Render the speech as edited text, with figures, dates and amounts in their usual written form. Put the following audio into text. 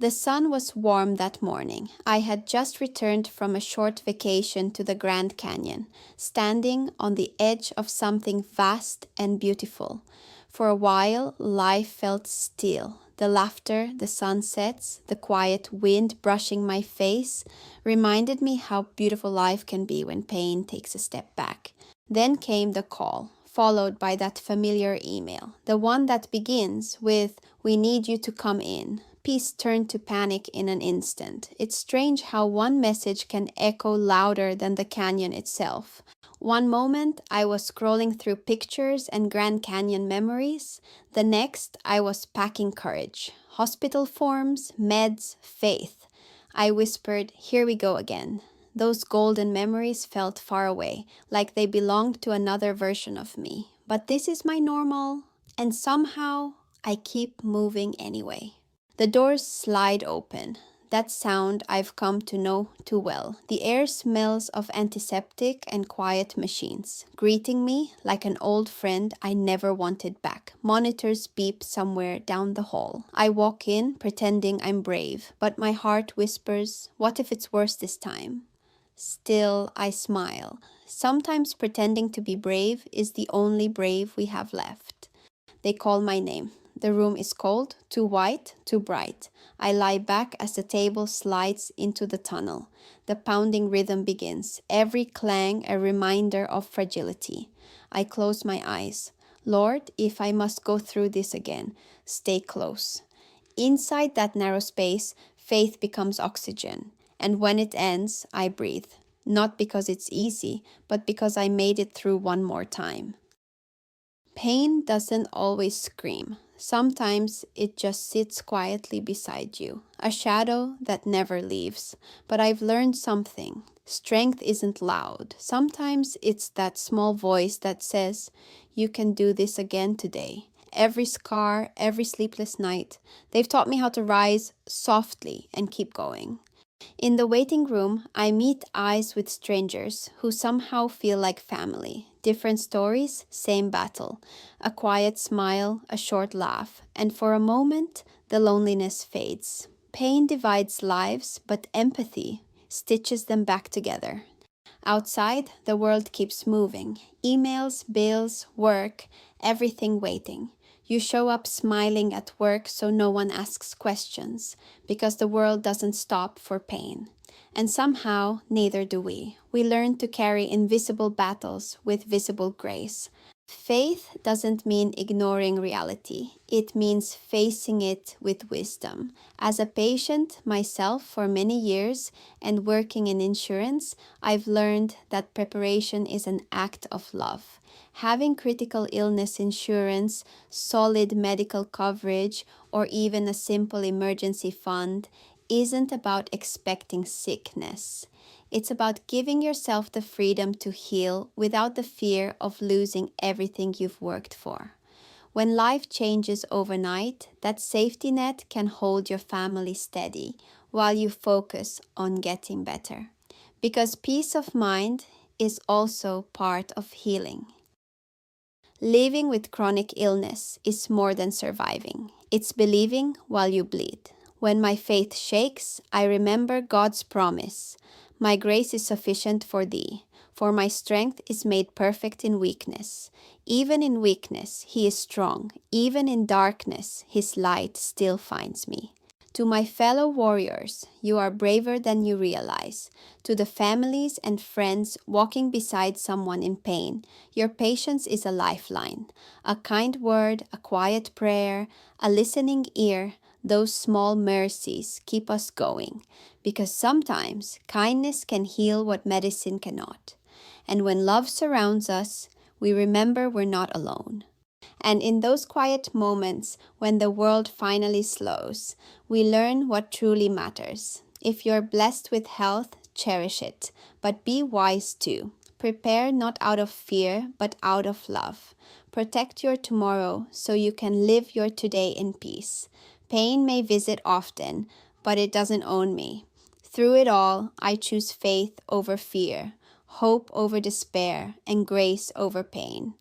The sun was warm that morning. I had just returned from a short vacation to the Grand Canyon, standing on the edge of something vast and beautiful. For a while, life felt still. The laughter, the sunsets, the quiet wind brushing my face reminded me how beautiful life can be when pain takes a step back. Then came the call, followed by that familiar email, the one that begins with, "We need you to come in." Peace turned to panic in an instant. It's strange how one message can echo louder than the canyon itself. One moment, I was scrolling through pictures and Grand Canyon memories. The next, I was packing courage. Hospital forms, meds, faith. I whispered, "Here we go again." Those golden memories felt far away, like they belonged to another version of me. But this is my normal, and somehow I keep moving anyway. The doors slide open. That sound I've come to know too well. The air smells of antiseptic and quiet machines, greeting me like an old friend I never wanted back. Monitors beep somewhere down the hall. I walk in, pretending I'm brave, but my heart whispers, "What if it's worse this time?" Still, I smile. Sometimes pretending to be brave is the only brave we have left. They call my name. The room is cold, too white, too bright. I lie back as the table slides into the tunnel. The pounding rhythm begins, every clang a reminder of fragility. I close my eyes. Lord, if I must go through this again, stay close. Inside that narrow space, faith becomes oxygen. And when it ends, I breathe. Not because it's easy, but because I made it through one more time. Pain doesn't always scream. Sometimes it just sits quietly beside you, a shadow that never leaves. But I've learned something. Strength isn't loud. Sometimes it's that small voice that says, "You can do this again today." Every scar, every sleepless night, they've taught me how to rise softly and keep going. In the waiting room, I meet eyes with strangers who somehow feel like family. Different stories, same battle. A quiet smile, a short laugh, and for a moment, the loneliness fades. Pain divides lives, but empathy stitches them back together. Outside, the world keeps moving. Emails, bills, work, everything waiting. You show up smiling at work so no one asks questions, because the world doesn't stop for pain. And somehow, neither do we. We learn to carry invisible battles with visible grace. Faith doesn't mean ignoring reality. It means facing it with wisdom. As a patient myself for many years and working in insurance, I've learned that preparation is an act of love. Having critical illness insurance, solid medical coverage, or even a simple emergency fund isn't about expecting sickness. It's about giving yourself the freedom to heal without the fear of losing everything you've worked for. When life changes overnight, that safety net can hold your family steady while you focus on getting better. Because peace of mind is also part of healing. Living with chronic illness is more than surviving. It's believing while you bleed. When my faith shakes, I remember God's promise. My grace is sufficient for thee, for my strength is made perfect in weakness. Even in weakness, he is strong. Even in darkness, his light still finds me. To my fellow warriors, you are braver than you realize. To the families and friends walking beside someone in pain, your patience is a lifeline. A kind word, a quiet prayer, a listening ear, those small mercies keep us going. Because sometimes kindness can heal what medicine cannot. And when love surrounds us, we remember we're not alone. And in those quiet moments when the world finally slows, we learn what truly matters. If you're blessed with health, cherish it, but be wise too. Prepare not out of fear, but out of love. Protect your tomorrow so you can live your today in peace. Pain may visit often, but it doesn't own me. Through it all, I choose faith over fear, hope over despair, and grace over pain.